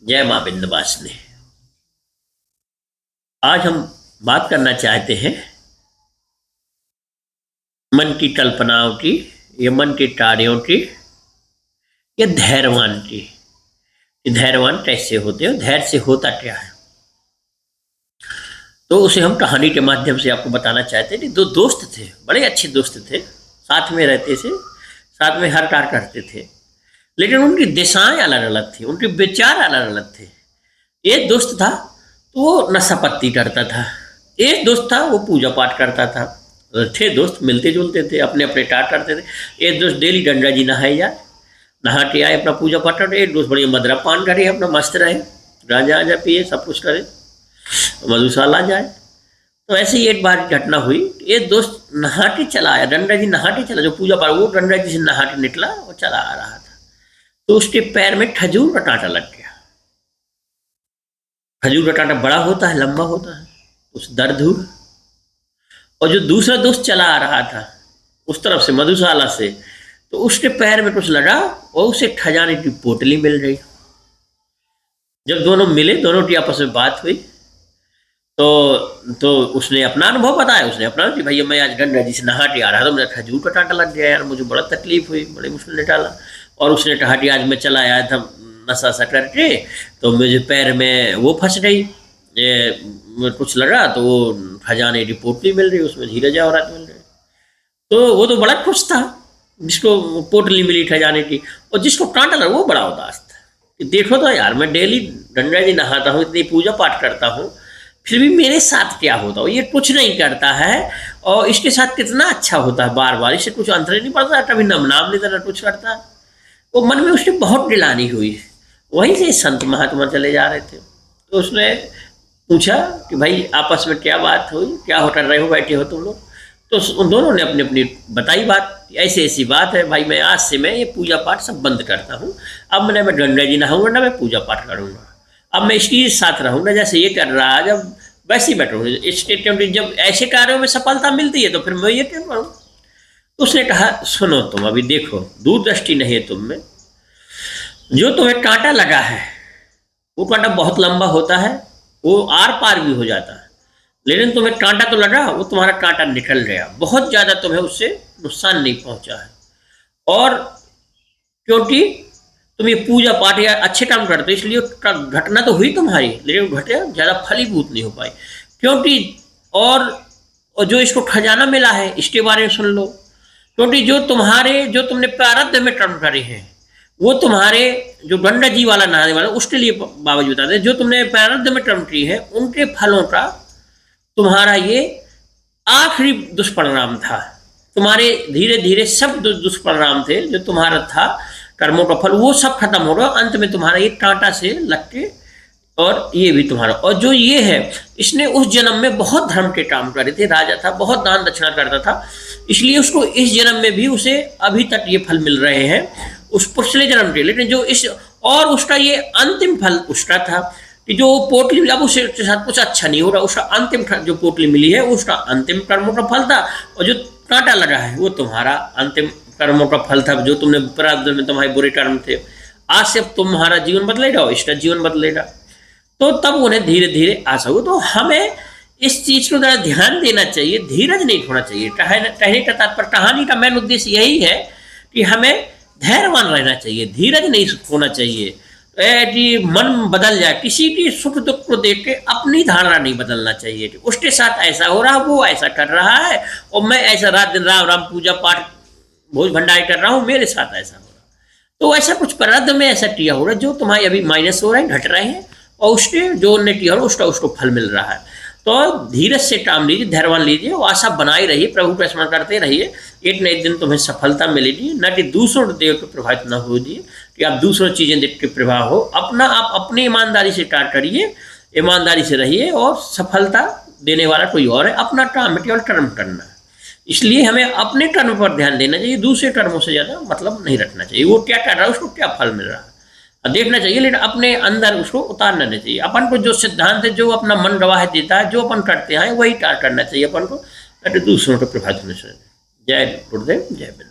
जय मां विंध्यवासिनी। आज हम बात करना चाहते हैं मन की कल्पनाओं की या मन की कार्यों की या धैर्यवान की। धैर्यवान कैसे होते हैं, धैर्य से होता क्या है, तो उसे हम कहानी के माध्यम से आपको बताना चाहते हैं कि दो दोस्त थे, बड़े अच्छे दोस्त थे, साथ में रहते थे, साथ में हर कार्य करते थे, लेकिन उनकी दिशाएं अलग अलग थी, उनके विचार अलग अलग थे। एक दोस्त था तो वो नशा पत्ती करता था, एक दोस्त था वो पूजा पाठ करता था। थे दोस्त, मिलते जुलते थे, अपने अपने कार्य करते थे। एक दोस्त डेली गंगा जी नहाए जाए, नहा के आए, अपना पूजा पाठ करे। एक दोस्त बढ़िया मदरा पान करे, अपना मस्त रहे, गांजा आजा पिए, सब कुछ करे, मधुशाला जाए। तो ऐसे ही एक बार घटना हुई, एक दोस्त नहा के चला आया, गंगा जी नहा के चला, जो पूजा पाठ वो गंगा जी से नहा के निकला और चला आ रहा था, तो उसके पैर में खजूर का कांटा लग गया। खजूर का कांटा बड़ा होता है, लंबा होता है, उस दर्द हुआ। और जो दूसरा दोस्त चला आ रहा था उस तरफ से, मधुशाला से, तो उसके पैर में कुछ लगा और उसे खजाने की पोटली मिल गई। जब दोनों मिले, दोनों की आपस में बात हुई, तो उसने अपना अनुभव बताया। उसने अपना कि भैया मैं आज गंगा जी से नहा के आ रहा था, मुझे खजूर का कांटा लग गया यार, मुझे बड़ा तकलीफ हुई, बड़ी मुश्किल निकाला। और उसने कहा कि आज मैं चला आया था नशा सा करके, तो मुझे पैर में वो फंस गई, कुछ लगा, तो वो खजाने की पोटली मिल रही, उसमें हीरे जवाहरात मिल रहे। तो वो तो बड़ा खुश था जिसको पोटली मिली खजाने की, और जिसको कांटा लगा वो बड़ा उदास था कि देखो तो यार, मैं डेली गंगा जी नहाता हूँ, इतनी पूजा पाठ करता हूँ, फिर भी मेरे साथ क्या होता है, ये कुछ नहीं करता है, और इसके साथ कितना अच्छा होता है, बार बार इससे कुछ अंतर ही नहीं पड़ता, कभी नाम लेता ना कुछ करता। वो मन में उसकी बहुत गिलानी हुई। वहीं से संत महात्मा चले जा रहे थे, तो उसने पूछा कि भाई आपस में क्या बात हुई, क्या हो कर रहे हो, बैठे हो तुम लोग। तो उन दोनों ने अपनी अपनी बताई बात, ऐसी ऐसी बात है भाई, मैं आज से मैं ये पूजा पाठ सब बंद करता हूँ, अब मैं गंगा जी नहाऊंगा ना मैं पूजा पाठ करूँगा, अब मैं इसके साथ रहूँगा, जैसे ये कर रहा है जब वैसे ही बैठूँगा, इसके जब ऐसे कार्यों में सफलता मिलती है तो फिर मैं ये क्यों करूँ। तो उसने कहा सुनो, तुम अभी देखो, दूरदृष्टि नहीं है तुम में, जो तुम्हें कांटा लगा है वो कांटा बहुत लंबा होता है, वो आर पार भी हो जाता है, लेकिन तुम्हें कांटा तो लगा, वो तुम्हारा कांटा निकल गया, बहुत ज़्यादा तुम्हें उससे नुकसान नहीं पहुंचा है। और क्योंकि तुम ये पूजा पाठ या अच्छे काम करते हो, इसलिए घटना तो हुई तुम्हारी, लेकिन घटना ज़्यादा फलीभूत नहीं हो पाई, क्योंकि और जो इसको खजाना मिला है इसके बारे में सुन लो। क्योंकि जो तुमने प्रारब्ध में कर्म करे हैं, वो तुम्हारे जो गंगा जी वाला नहाने वाला, उसके लिए बाबा जी बताते हैं, जो तुमने प्रारब्ध में कर्म किए हैं उनके फलों का तुम्हारा ये आखिरी दुष्परिणाम था। तुम्हारे धीरे धीरे सब दुष्परिणाम थे जो तुम्हारा था, कर्मों का फल वो सब खत्म हो गया, अंत में तुम्हारा ये कांटा से लग के, और ये भी तुम्हारा, और जो ये है इसने उस जन्म में बहुत धर्म के काम करे थे, राजा था, बहुत दान दक्षिणा करता था, इसलिए उसको इस जन्म में भी उसे अभी तक ये फल मिल रहे हैं उस पिछले जन्म के। लेकिन जो इस, और उसका ये अंतिम फल उसका था कि जो पोटली, अब उसके साथ कुछ अच्छा नहीं हो रहा, उसका अंतिम जो पोटली मिली है उसका अंतिम कर्मों का फल था, और जो कांटा लगा है वो तुम्हारा अंतिम कर्मों का फल था, जो तुमने प्रारब्ध में तुम्हारे बुरे कर्म थे। आज से तुम्हारा जीवन बदलेगा और इसका जीवन बदलेगा। तो तब उन्हें धीरे धीरे आशा हुई। तो हमें इस चीज को जरा ध्यान देना चाहिए, धीरज नहीं खोना चाहिए। कहने का तात्पर्य, कहानी का मेन उद्देश्य यही है कि हमें धैर्यवान रहना चाहिए, धीरज नहीं खोना चाहिए कि मन बदल जाए, किसी की सुख दुख को देख के अपनी धारणा नहीं बदलना चाहिए कि उसके साथ ऐसा हो रहा, वो ऐसा कर रहा है, और मैं ऐसा रात दिन राम राम पूजा पाठ भोज भंडारी कर रहा हूँ, मेरे साथ ऐसा हो रहा। तो ऐसा कुछ प्रारब्ध में ऐसा किया हो रहा है जो तुम्हारे अभी माइनस हो रहे हैं, घट रहे हैं, और उसके जो उन्हें किया हो रहा उसको फल मिल रहा है। तो धीरज से काम लीजिए, धैर्यवान लीजिए, और आशा बनाई रहिए, प्रभु का स्मरण करते रहिए, एक न एक दिन तुम्हें सफलता मिलेगी। न कि दूसरों को देख के प्रभावित न हो जाइए कि आप दूसरों चीज़ें देख के प्रभाव हो, आप अपनी ईमानदारी से कार्य करिए, ईमानदारी से रहिए, और सफलता देने वाला कोई और है, अपना काम है केवल कर्म करना है। इसलिए हमें अपने कर्म पर ध्यान देना चाहिए, दूसरे कर्मों से ज़्यादा मतलब नहीं रखना चाहिए, वो क्या कर रहा है उसको क्या फल मिल रहा है देखना चाहिए, लेकिन अपने अंदर उसको उतारना नहीं चाहिए। अपन को जो सिद्धांत है, जो अपना मन गवाह देता है, जो अपन करते हैं वही कार्य करना चाहिए अपन को, ताकि दूसरों को प्रभावित होने से। जय गुरुदेव, जय बिंद।